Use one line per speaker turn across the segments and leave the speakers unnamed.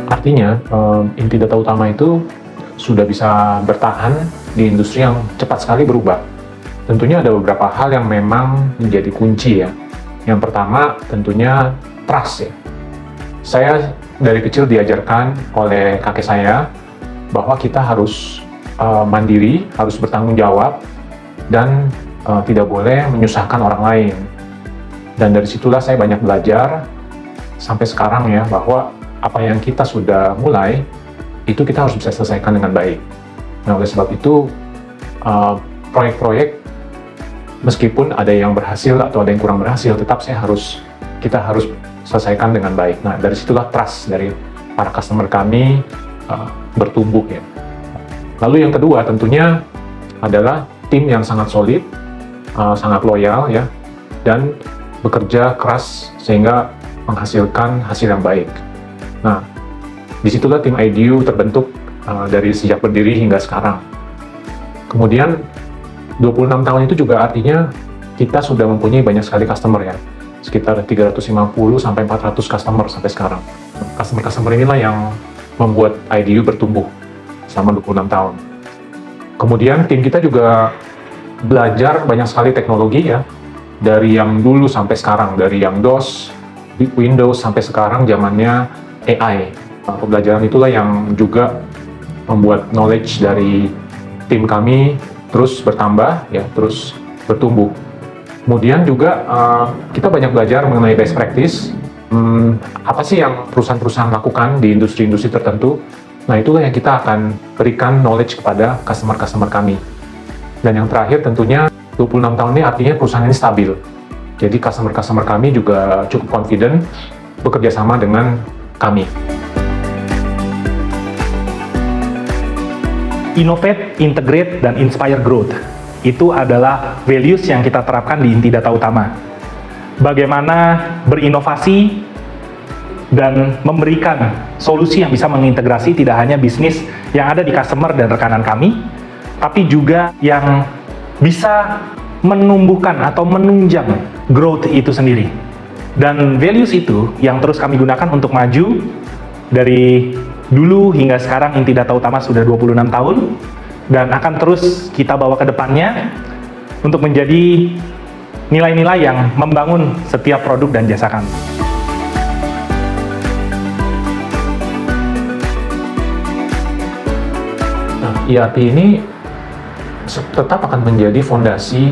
Artinya, inti data utama itu sudah bisa bertahan di industri yang cepat sekali berubah. Tentunya ada beberapa hal yang memang menjadi kunci ya. Yang pertama tentunya trust ya. Saya dari kecil diajarkan oleh kakek saya bahwa kita harus mandiri, harus bertanggung jawab, dan tidak boleh menyusahkan orang lain. Dan dari situlah saya banyak belajar sampai sekarang ya, bahwa apa yang kita sudah mulai, itu kita harus bisa selesaikan dengan baik. Nah, oleh sebab itu, proyek-proyek, meskipun ada yang berhasil atau ada yang kurang berhasil, tetap kita harus selesaikan dengan baik. Nah, dari situlah trust dari para customer kami bertumbuh ya. Lalu yang kedua tentunya adalah tim yang sangat solid, sangat loyal ya, dan bekerja keras sehingga menghasilkan hasil yang baik. Nah, disitulah tim IDU terbentuk dari sejak berdiri hingga sekarang. Kemudian 26 tahun itu juga artinya kita sudah mempunyai banyak sekali customer ya, sekitar 350 sampai 400 customer sampai sekarang. Customer-customer inilah yang membuat IDU bertumbuh selama 26 tahun. Kemudian tim kita juga belajar banyak sekali teknologi ya, dari yang dulu sampai sekarang, dari yang DOS, Windows sampai sekarang zamannya AI. Pembelajaran itulah yang juga membuat knowledge dari tim kami terus bertambah ya, terus bertumbuh. Kemudian juga kita banyak belajar mengenai best practice. Apa sih yang perusahaan-perusahaan lakukan di industri-industri tertentu? Nah, itulah yang kita akan berikan knowledge kepada customer-customer kami. Dan yang terakhir tentunya 26 tahun ini artinya perusahaan ini stabil. Jadi customer-customer kami juga cukup confident bekerja sama dengan kami.
Innovate, integrate, dan inspire growth. Itu adalah values yang kita terapkan di inti data utama. Bagaimana berinovasi dan memberikan solusi yang bisa mengintegrasi tidak hanya bisnis yang ada di customer dan rekanan kami, tapi juga yang bisa menumbuhkan atau menunjang growth itu sendiri. Dan values itu yang terus kami gunakan untuk maju dari dulu hingga sekarang. Inti data utama sudah 26 tahun dan akan terus kita bawa ke depannya untuk menjadi nilai-nilai yang membangun setiap produk dan jasa kami.
Nah, ERP ini tetap akan menjadi fondasi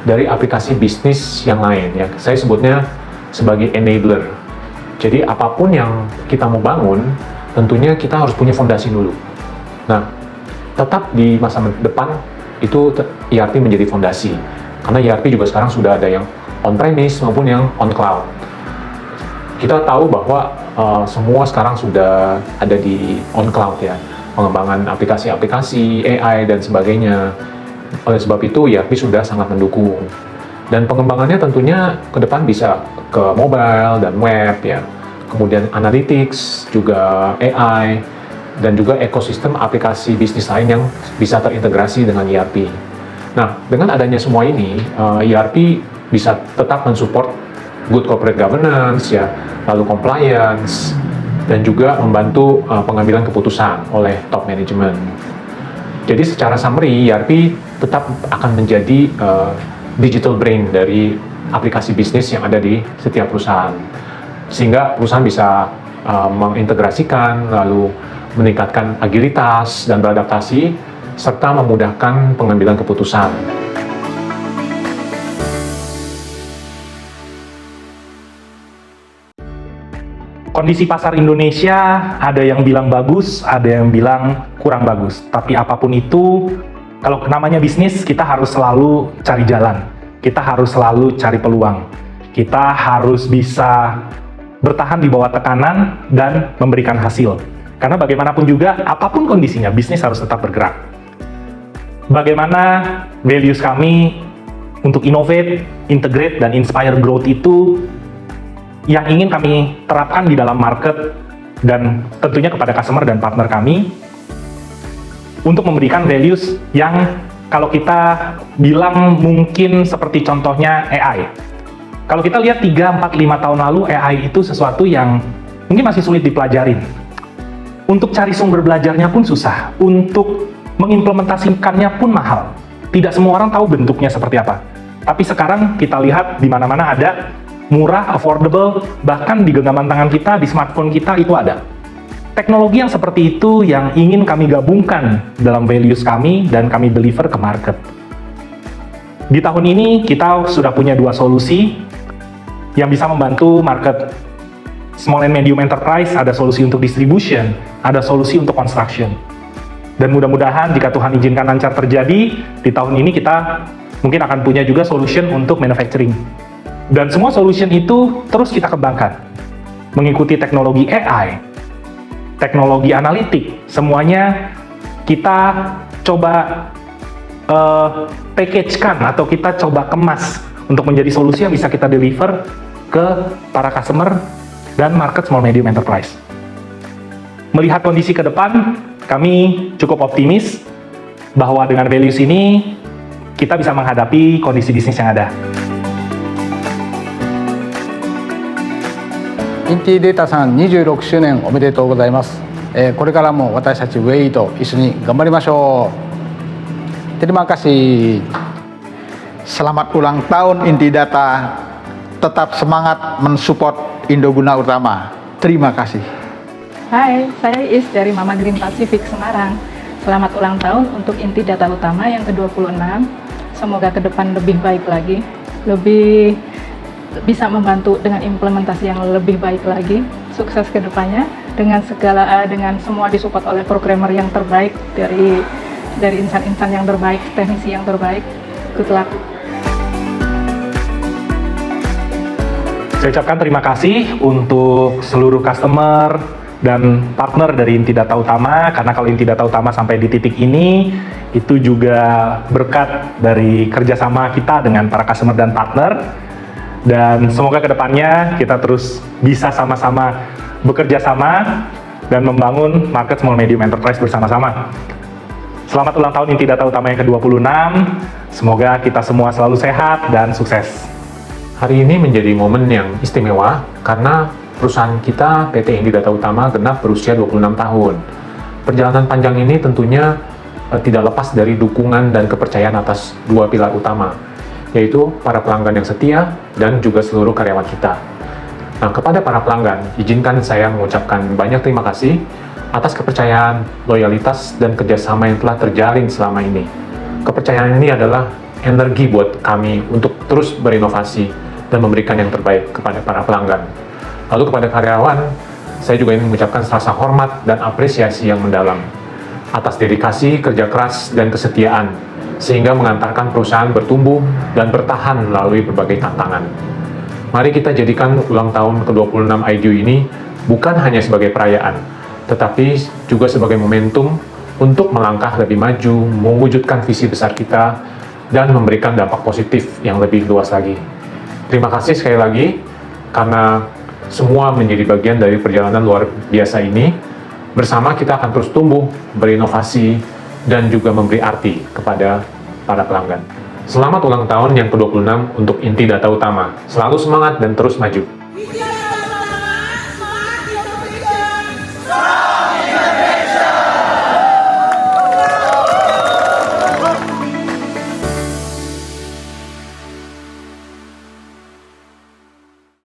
dari aplikasi bisnis yang lain ya. Saya sebutnya sebagai enabler. Jadi apapun yang kita mau bangun, tentunya kita harus punya fondasi dulu. Nah, tetap di masa depan itu ERP menjadi fondasi. Karena ERP juga sekarang sudah ada yang on-premise maupun yang on-cloud. Kita tahu bahwa semua sekarang sudah ada di on-cloud ya. Pengembangan aplikasi-aplikasi, AI, dan sebagainya. Oleh sebab itu, ERP sudah sangat mendukung. Dan pengembangannya tentunya ke depan bisa ke mobile dan web ya. Kemudian analytics, juga AI, dan juga ekosistem aplikasi bisnis lain yang bisa terintegrasi dengan ERP. Nah, dengan adanya semua ini, ERP bisa tetap mensupport good corporate governance ya, lalu compliance, dan juga membantu pengambilan keputusan oleh top management. Jadi secara summary, ERP tetap akan menjadi digital brain dari aplikasi bisnis yang ada di setiap perusahaan. Sehingga perusahaan bisa mengintegrasikan, lalu meningkatkan agilitas dan beradaptasi, serta memudahkan pengambilan keputusan.
Kondisi pasar Indonesia ada yang bilang bagus, ada yang bilang kurang bagus. Tapi apapun itu, kalau namanya bisnis, kita harus selalu cari jalan. Kita harus selalu cari peluang. Kita harus bisa bertahan di bawah tekanan dan memberikan hasil. Karena bagaimanapun juga, apapun kondisinya, bisnis harus tetap bergerak. Bagaimana values kami untuk innovate, integrate, dan inspire growth itu yang ingin kami terapkan di dalam market dan tentunya kepada customer dan partner kami untuk memberikan values yang kalau kita bilang mungkin seperti contohnya AI. Kalau kita lihat 3, 4, 5 tahun lalu, AI itu sesuatu yang mungkin masih sulit dipelajarin. Untuk cari sumber belajarnya pun susah, untuk mengimplementasikannya pun mahal. Tidak semua orang tahu bentuknya seperti apa. Tapi sekarang kita lihat di mana-mana ada, murah, affordable, bahkan di genggaman tangan kita, di smartphone kita itu ada. Teknologi yang seperti itu yang ingin kami gabungkan dalam values kami dan kami deliver ke market. Di tahun ini kita sudah punya 2 solusi yang bisa membantu market small and medium enterprise. Ada solusi untuk distribution, ada solusi untuk construction. Dan mudah-mudahan jika Tuhan izinkan lancar terjadi, di tahun ini kita mungkin akan punya juga solution untuk manufacturing. Dan semua solution itu terus kita kembangkan. Mengikuti teknologi AI, teknologi analitik, semuanya kita coba package-kan atau kita coba kemas untuk menjadi solusi yang bisa kita deliver ke para customer dan market small medium enterprise. Melihat kondisi ke depan, kami cukup optimis bahwa dengan values ini kita bisa menghadapi kondisi bisnis yang ada.
インティデータさん26周年おめでとうございます。これからも私たちウェイと一緒に頑張りましょう。Terima kasih.
Selamat ulang tahun Intidata. Tetap semangat mensupport Indoguna Utama. Terima kasih.
Hai, saya Is dari Mama Green Pacific Semarang. Selamat ulang tahun untuk Intidata Utama yang ke-26. Semoga ke depan lebih baik lagi, lebih bisa membantu dengan implementasi yang lebih baik lagi. Sukses ke depannya dengan dengan semua disupport oleh programmer yang terbaik dari insan-insan yang terbaik, teknisi yang terbaik. Good luck.
Saya ucapkan terima kasih untuk seluruh customer dan partner dari Intidata Utama, karena kalau Intidata Utama sampai di titik ini, itu juga berkat dari kerjasama kita dengan para customer dan partner. Dan semoga kedepannya kita terus bisa sama-sama bekerja sama dan membangun market small medium enterprise bersama-sama. Selamat ulang tahun Intidata Utama yang ke-26. Semoga kita semua selalu sehat dan sukses.
Hari ini menjadi momen yang istimewa karena perusahaan kita PT Intidata Utama genap berusia 26 tahun. Perjalanan panjang ini tentunya tidak lepas dari dukungan dan kepercayaan atas 2 pilar utama, yaitu para pelanggan yang setia dan juga seluruh karyawan kita. Nah, kepada para pelanggan, izinkan saya mengucapkan banyak terima kasih atas kepercayaan, loyalitas, dan kerjasama yang telah terjalin selama ini. Kepercayaan ini adalah energi buat kami untuk terus berinovasi dan memberikan yang terbaik kepada para pelanggan. Lalu kepada karyawan, saya juga ingin mengucapkan rasa hormat dan apresiasi yang mendalam atas dedikasi, kerja keras, dan kesetiaan sehingga mengantarkan perusahaan bertumbuh dan bertahan melalui berbagai tantangan. Mari kita jadikan ulang tahun ke-26 IDU ini bukan hanya sebagai perayaan, tetapi juga sebagai momentum untuk melangkah lebih maju, mewujudkan visi besar kita, dan memberikan dampak positif yang lebih luas lagi. Terima kasih sekali lagi, karena semua menjadi bagian dari perjalanan luar biasa ini. Bersama kita akan terus tumbuh, berinovasi, dan juga memberi arti kepada para pelanggan. Selamat ulang tahun yang ke-26 untuk Intidata Utama. Selalu semangat dan terus maju.